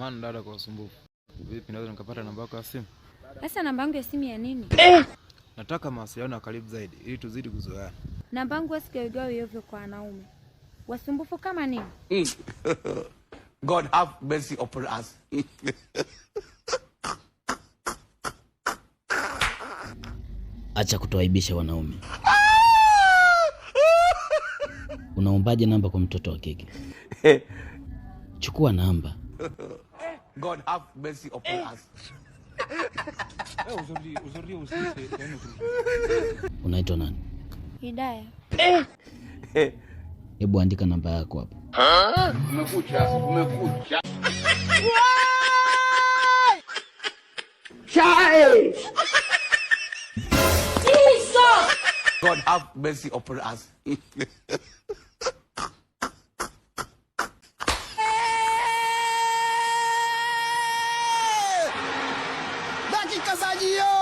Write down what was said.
Samahani dada kwa usumbufu. Vipi naweza nikapata namba yako ya simu? Sasa namba yangu ya simu ya nini? Nataka mawasiliano ya karibu zaidi ili tuzidi kuzoeana. Namba yangu wasigawigawi hivyo kwa wanaume. Wasumbufu kama nini? God have mercy upon us. Acha kutuaibisha wanaume. Unaombaje namba kwa mtoto wa kike? Chukua namba. God have mercy upon us. Unaitwa nani? Hidaya. Hebu andika namba yako hapo. Umekucha. Chai! God have mercy upon us. Dakika za jioni.